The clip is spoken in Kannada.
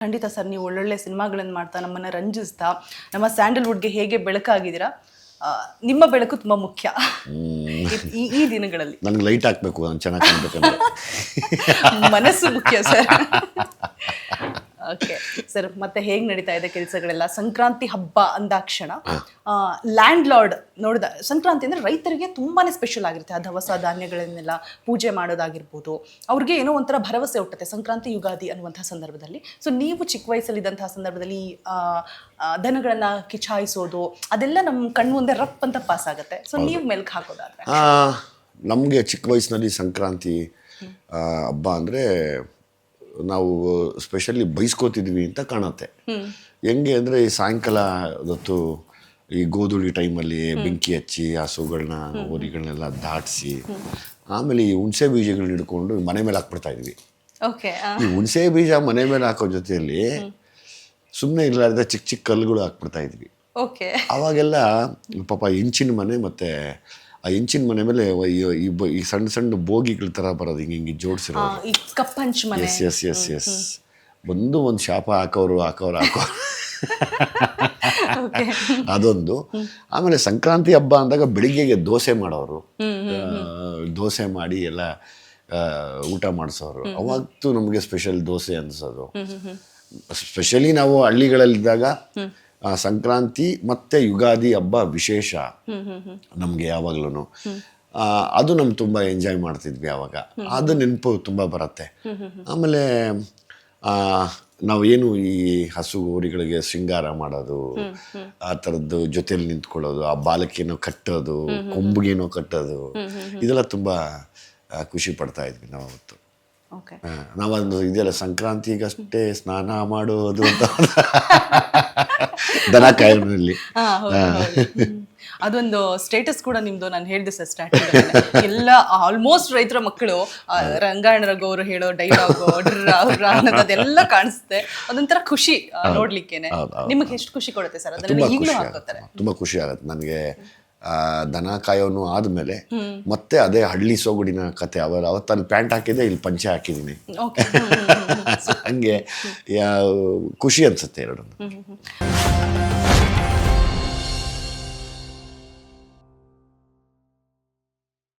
ಖಂಡಿತ ಸರ್, ನೀವು ಒಳ್ಳೊಳ್ಳೆ ಸಿನಿಮಾಗಳನ್ನು ಮಾಡ್ತಾ ನಮ್ಮನ್ನು ರಂಜಿಸ್ತಾ ನಮ್ಮ ಸ್ಯಾಂಡಲ್ವುಡ್ಗೆ ಹೇಗೆ ಬೆಳಕಾಗಿದ್ದೀರಾ. ನಿಮ್ಮ ಬೆಳಕು ತುಂಬ ಮುಖ್ಯ ಈ ದಿನಗಳಲ್ಲಿ. ನನಗೆ ಲೈಟ್ ಹಾಕಬೇಕು, ನಾನು ಚೆನ್ನಾಗಿ ಕಾಣಬೇಕಂದ್ರೆ ಮನಸ್ಸು ಮುಖ್ಯ ಸರ್. ಓಕೆ ಸರ್, ಮತ್ತೆ ಹೇಗೆ ನಡೀತಾ ಇದೆ ಕೆಲಸಗಳೆಲ್ಲ? ಸಂಕ್ರಾಂತಿ ಹಬ್ಬ ಅಂದಾಕ್ಷಣ ಲ್ಯಾಂಡ್ ಲಾರ್ಡ್ ನೋಡಿದ ಸಂಕ್ರಾಂತಿ ಅಂದರೆ ರೈತರಿಗೆ ತುಂಬಾ ಸ್ಪೆಷಲ್ ಆಗಿರುತ್ತೆ. ಆ ದವಸ ಧಾನ್ಯಗಳನ್ನೆಲ್ಲ ಪೂಜೆ ಮಾಡೋದಾಗಿರ್ಬೋದು, ಅವ್ರಿಗೆ ಏನೋ ಒಂಥರ ಭರವಸೆ ಹುಟ್ಟುತ್ತೆ ಸಂಕ್ರಾಂತಿ ಯುಗಾದಿ ಅನ್ನುವಂಥ ಸಂದರ್ಭದಲ್ಲಿ. ಸೊ ನೀವು ಚಿಕ್ಕ ವಯಸ್ಸಲ್ಲಿದ್ದಂತಹ ಸಂದರ್ಭದಲ್ಲಿ ದನಗಳನ್ನು ಕಿಚಾಯಿಸೋದು ಅದೆಲ್ಲ ನಮ್ಮ ಕಣ್ಣು ಮುಂದೆ ರಪ್ ಅಂತ ಪಾಸ್ ಆಗುತ್ತೆ. ಸೊ ನೀವು ಮೆಲ್ಕ್ ಹಾಕೋದಾದ್ರೆ? ನಮಗೆ ಚಿಕ್ಕ ವಯಸ್ಸಿನಲ್ಲಿ ಸಂಕ್ರಾಂತಿ ಹಬ್ಬ ಅಂದರೆ ನಾವು ಸ್ಪೆಷಲಿ ಬೈಸ್ಕೋತಿದ್ವಿ ಅಂತ ಕಾಣುತ್ತೆ. ಹೆಂಗೆ ಅಂದರೆ ಈ ಸಾಯಂಕಾಲ ಹೊತ್ತು ಈ ಗೋಧೂಳಿ ಟೈಮಲ್ಲಿ ಬೆಂಕಿ ಹಚ್ಚಿ ಹಸುಗಳನ್ನ ಹೋರಿಗಳನ್ನೆಲ್ಲ ದಾಟಿಸಿ ಆಮೇಲೆ ಈ ಹುಣಸೆ ಬೀಜಗಳನ್ನ ಹಿಡ್ಕೊಂಡು ಮನೆ ಮೇಲೆ ಹಾಕ್ಬಿಡ್ತಾ ಇದ್ವಿ. ಈ ಹುಣಸೆ ಬೀಜ ಮನೆ ಮೇಲೆ ಹಾಕೋ ಜೊತೆಯಲ್ಲಿ ಸುಮ್ಮನೆ ಇರಲಾರ್ದೆ ಚಿಕ್ಕ ಚಿಕ್ಕ ಕಲ್ಲುಗಳು ಹಾಕ್ಬಿಡ್ತಾ ಇದ್ವಿ. ಅವಾಗೆಲ್ಲ ಪಾಪ ಹೆಂಚಿನ ಮನೆ ಮತ್ತು ಆ ಹೆಂಚಿನ ಮನೆ ಮೇಲೆ ಈ ಸಣ್ಣ ಸಣ್ಣ ಬೋಗಿಗಳ ಥರ ಬರೋದು ಹಿಂಗೆ ಜೋಡಿಸಿರೋದು. ಎಸ್ ಒಂದು ಶಾಪ ಹಾಕೋರು ಅದೊಂದು. ಆಮೇಲೆ ಸಂಕ್ರಾಂತಿ ಹಬ್ಬ ಅಂದಾಗ ಬೆಳಿಗ್ಗೆಗೆ ದೋಸೆ ಮಾಡೋರು, ದೋಸೆ ಮಾಡಿ ಎಲ್ಲ ಊಟ ಮಾಡಿಸೋರು. ಅವಾಗತ್ತು ನಮಗೆ ಸ್ಪೆಷಲ್ ದೋಸೆ ಅನ್ಸೋದು. ಸ್ಪೆಷಲಿ ನಾವು ಹಳ್ಳಿಗಳಲ್ಲಿದ್ದಾಗ ಸಂಕ್ರಾಂತಿ ಮತ್ತು ಯುಗಾದಿ ಹಬ್ಬ ವಿಶೇಷ ನಮಗೆ ಯಾವಾಗ್ಲೂ. ಅದು ನಮ್ಗೆ ತುಂಬ ಎಂಜಾಯ್ ಮಾಡ್ತಿದ್ವಿ ಆವಾಗ. ಅದು ನೆನಪು ತುಂಬ ಬರುತ್ತೆ. ಆಮೇಲೆ ನಾವೇನು ಈ ಹಸು ಹೋರಿಗಳಿಗೆ ಶೃಂಗಾರ ಮಾಡೋದು, ಆ ಥರದ್ದು ಜೊತೆಯಲ್ಲಿ ನಿಂತ್ಕೊಳ್ಳೋದು, ಆ ಬಾಲಕ್ಕೇನೋ ಕಟ್ಟೋದು, ಕೊಂಬಿಗೇನೋ ಕಟ್ಟೋದು, ಇದೆಲ್ಲ ತುಂಬ ಖುಷಿ ಪಡ್ತಾ ಇದ್ವಿ ನಾವು ಅವತ್ತು. ನಾವೊಂದು ಇದೆಲ್ಲ ಸಂಕ್ರಾಂತಿಗಷ್ಟೇ ಸ್ನಾನ ಮಾಡೋದು ಅಂತ ದನ ಕಾಯೋನಲ್ಲಿ ಅದೊಂದು ಸ್ಟೇಟಸ್ ಕೂಡ ನಿಮ್ದು. ನಾನು ಹೇಳಿದೆ ಸರ್ ಸ್ಟಾರ್ಟಿಂಗ್, ಎಲ್ಲ ಆಲ್ಮೋಸ್ಟ್ ರೈತರ ಮಕ್ಕಳು ರಂಗಾಯಣ ರಘು ಹೇಳೋ ಡೈಲಾಗು ಅನ್ನೋದೆಲ್ಲ ಕಾಣಿಸುತ್ತೆ. ಅದೊಂಥರ ಖುಷಿ ನೋಡ್ಲಿಕ್ಕೇನೆ. ನಿಮಗೆ ಎಷ್ಟು ಖುಷಿ ಕೊಡುತ್ತೆ ಸರ್ ಅದನ್ನ ಈಗಲೂ ಹಾಕೋತಾರೆ? ತುಂಬ ಖುಷಿ ಆಗುತ್ತೆ ನನಗೆ. ದನ ಕಾಯೋನು ಆದಮೇಲೆ ಮತ್ತೆ ಅದೇ ಹಳ್ಳಿ ಸೊಗಡಿನ ಕತೆ. ಅವತ್ತಲ್ಲಿ ಪ್ಯಾಂಟ್ ಹಾಕಿದೆ, ಇಲ್ಲಿ ಪಂಚೆ ಹಾಕಿದ್ದೀನಿ. ಹಂಗೆ ಖುಷಿ ಅನ್ಸುತ್ತೆ ಎರಡನ್ನು.